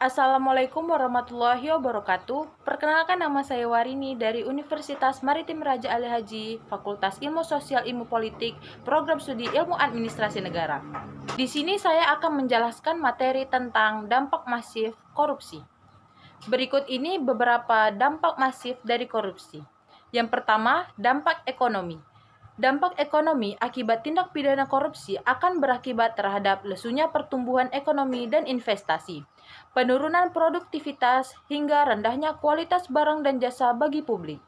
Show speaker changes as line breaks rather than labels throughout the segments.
Assalamualaikum warahmatullahi wabarakatuh. Perkenalkan, nama saya Warini dari Universitas Maritim Raja Ali Haji, Fakultas Ilmu Sosial Ilmu Politik, Program Studi Ilmu Administrasi Negara. Di sini saya akan menjelaskan materi tentang dampak masif korupsi. Berikut ini beberapa dampak masif dari korupsi. Yang pertama, dampak ekonomi. Dampak ekonomi akibat tindak pidana korupsi akan berakibat terhadap lesunya pertumbuhan ekonomi dan investasi, penurunan produktivitas, hingga rendahnya kualitas barang dan jasa bagi publik.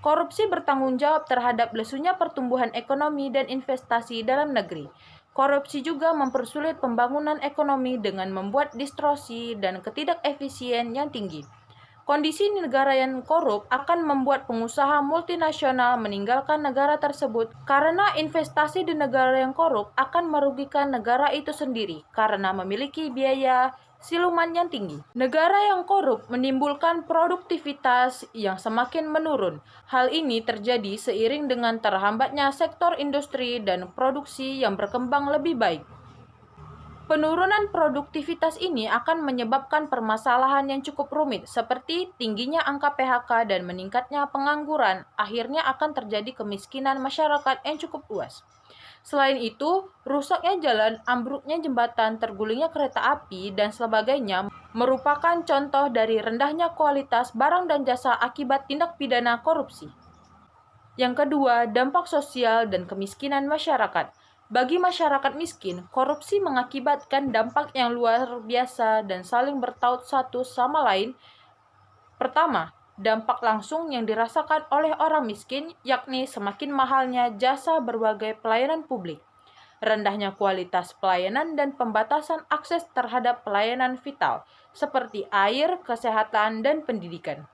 Korupsi bertanggung jawab terhadap lesunya pertumbuhan ekonomi dan investasi dalam negeri. Korupsi juga mempersulit pembangunan ekonomi dengan membuat distorsi dan ketidakefisien yang tinggi. Kondisi negara yang korup akan membuat pengusaha multinasional meninggalkan negara tersebut karena investasi di negara yang korup akan merugikan negara itu sendiri karena memiliki biaya siluman yang tinggi. Negara yang korup menimbulkan produktivitas yang semakin menurun. Hal ini terjadi seiring dengan terhambatnya sektor industri dan produksi yang berkembang lebih baik. Penurunan produktivitas ini akan menyebabkan permasalahan yang cukup rumit, seperti tingginya angka PHK dan meningkatnya pengangguran. Akhirnya akan terjadi kemiskinan masyarakat yang cukup luas. Selain itu, rusaknya jalan, ambruknya jembatan, tergulingnya kereta api, dan sebagainya merupakan contoh dari rendahnya kualitas barang dan jasa akibat tindak pidana korupsi. Yang kedua, dampak sosial dan kemiskinan masyarakat. Bagi masyarakat miskin, korupsi mengakibatkan dampak yang luar biasa dan saling bertaut satu sama lain. Pertama, dampak langsung yang dirasakan oleh orang miskin, yakni semakin mahalnya jasa berbagai pelayanan publik, rendahnya kualitas pelayanan dan pembatasan akses terhadap pelayanan vital, seperti air, kesehatan, dan pendidikan.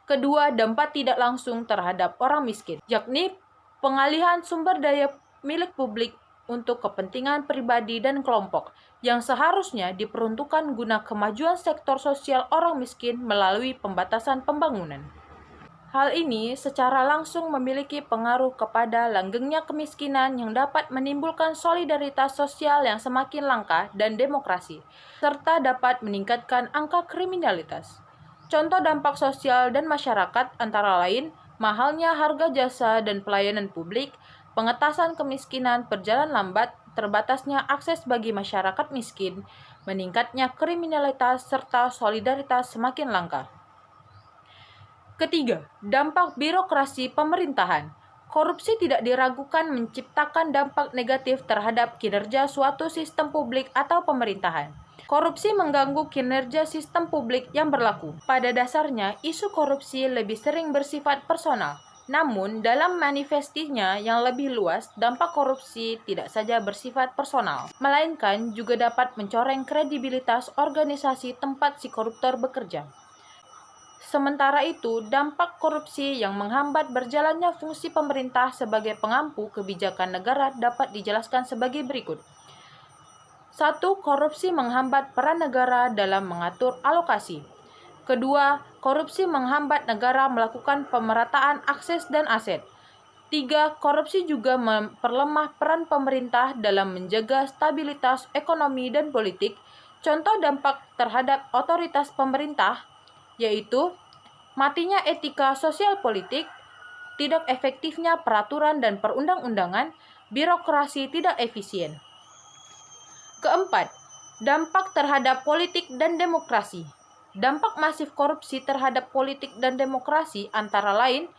Kedua, dampak tidak langsung terhadap orang miskin, yakni pengalihan sumber daya milik publik untuk kepentingan pribadi dan kelompok yang seharusnya diperuntukkan guna kemajuan sektor sosial orang miskin melalui pembatasan pembangunan. Hal ini secara langsung memiliki pengaruh kepada langgengnya kemiskinan yang dapat menimbulkan solidaritas sosial yang semakin langka dan demokrasi, serta dapat meningkatkan angka kriminalitas. Contoh dampak sosial dan masyarakat antara lain mahalnya harga jasa dan pelayanan publik, pengetasan kemiskinan berjalan lambat, terbatasnya akses bagi masyarakat miskin, meningkatnya kriminalitas, serta solidaritas semakin langka. Ketiga, dampak birokrasi pemerintahan. Korupsi tidak diragukan menciptakan dampak negatif terhadap kinerja suatu sistem publik atau pemerintahan. Korupsi mengganggu kinerja sistem publik yang berlaku. Pada dasarnya, isu korupsi lebih sering bersifat personal. Namun, dalam manifestinya yang lebih luas, dampak korupsi tidak saja bersifat personal, melainkan juga dapat mencoreng kredibilitas organisasi tempat si koruptor bekerja. Sementara itu, dampak korupsi yang menghambat berjalannya fungsi pemerintah sebagai pengampu kebijakan negara dapat dijelaskan sebagai berikut. 1. Korupsi menghambat peran negara dalam mengatur alokasi. Kedua, korupsi menghambat negara melakukan pemerataan akses dan aset. 3. Korupsi juga memperlemah peran pemerintah dalam menjaga stabilitas ekonomi dan politik. Contoh dampak terhadap otoritas pemerintah yaitu matinya etika sosial politik, tidak efektifnya peraturan dan perundang-undangan, birokrasi tidak efisien. Keempat, dampak terhadap politik dan demokrasi. Dampak masif korupsi terhadap politik dan demokrasi antara lain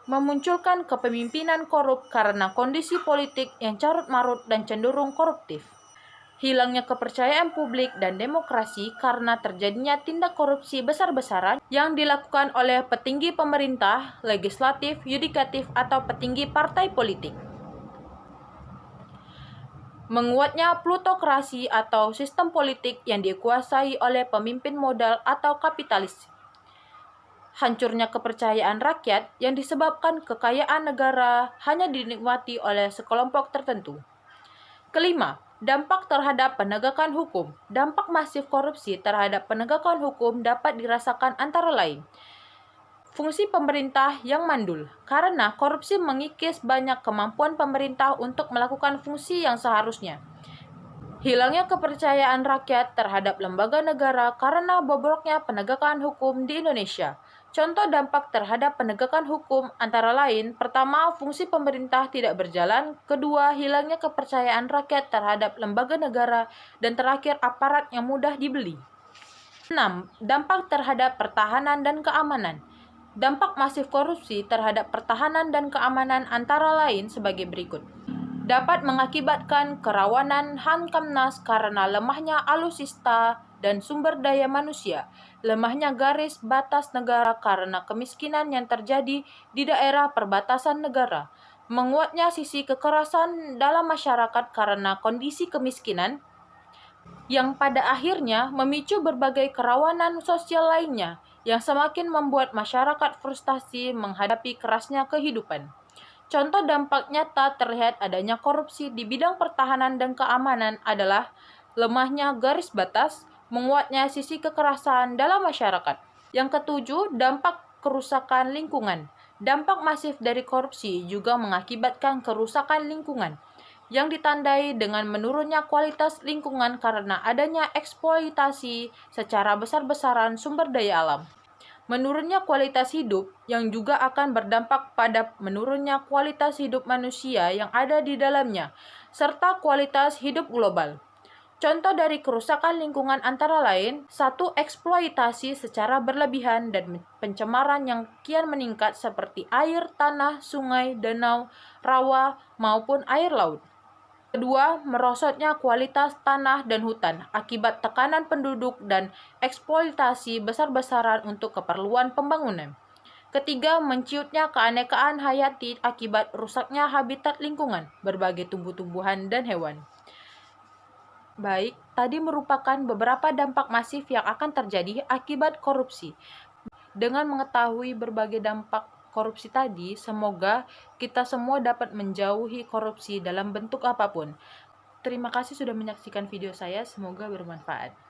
memunculkan kepemimpinan korup karena kondisi politik yang carut-marut dan cenderung koruptif. Hilangnya kepercayaan publik dan demokrasi karena terjadinya tindak korupsi besar-besaran yang dilakukan oleh petinggi pemerintah, legislatif, yudikatif, atau petinggi partai politik. Menguatnya plutokrasi atau sistem politik yang dikuasai oleh pemimpin modal atau kapitalis. Hancurnya kepercayaan rakyat yang disebabkan kekayaan negara hanya dinikmati oleh sekelompok tertentu. Kelima, dampak terhadap penegakan hukum. Dampak masif korupsi terhadap penegakan hukum dapat dirasakan antara lain. Fungsi pemerintah yang mandul, karena korupsi mengikis banyak kemampuan pemerintah untuk melakukan fungsi yang seharusnya. Hilangnya kepercayaan rakyat terhadap lembaga negara karena bobroknya penegakan hukum di Indonesia. Contoh dampak terhadap penegakan hukum antara lain, pertama, fungsi pemerintah tidak berjalan, kedua, hilangnya kepercayaan rakyat terhadap lembaga negara, dan terakhir, aparat yang mudah dibeli. 6. Dampak terhadap pertahanan dan keamanan. Dampak masif korupsi terhadap pertahanan dan keamanan antara lain sebagai berikut. Dapat mengakibatkan kerawanan Hamkamnas karena lemahnya alutsista dan sumber daya manusia, lemahnya garis batas negara karena kemiskinan yang terjadi di daerah perbatasan negara, menguatnya sisi kekerasan dalam masyarakat karena kondisi kemiskinan, yang pada akhirnya memicu berbagai kerawanan sosial lainnya yang semakin membuat masyarakat frustasi menghadapi kerasnya kehidupan. Contoh dampak nyata terlihat adanya korupsi di bidang pertahanan dan keamanan adalah lemahnya garis batas, menguatnya sisi kekerasan dalam masyarakat. Yang ketujuh, dampak kerusakan lingkungan. Dampak masif dari korupsi juga mengakibatkan kerusakan lingkungan yang ditandai dengan menurunnya kualitas lingkungan karena adanya eksploitasi secara besar-besaran sumber daya alam. Menurunnya kualitas hidup yang juga akan berdampak pada menurunnya kualitas hidup manusia yang ada di dalamnya, serta kualitas hidup global. Contoh dari kerusakan lingkungan antara lain, satu, eksploitasi secara berlebihan dan pencemaran yang kian meningkat seperti air, tanah, sungai, danau, rawa, maupun air laut. Kedua, merosotnya kualitas tanah dan hutan akibat tekanan penduduk dan eksploitasi besar-besaran untuk keperluan pembangunan. Ketiga, menciutnya keanekaan hayati akibat rusaknya habitat lingkungan, berbagai tumbuh-tumbuhan dan hewan. Baik, tadi merupakan beberapa dampak masif yang akan terjadi akibat korupsi. Dengan mengetahui berbagai dampak korupsi tadi, semoga kita semua dapat menjauhi korupsi dalam bentuk apapun. Terima kasih sudah menyaksikan video saya, semoga bermanfaat.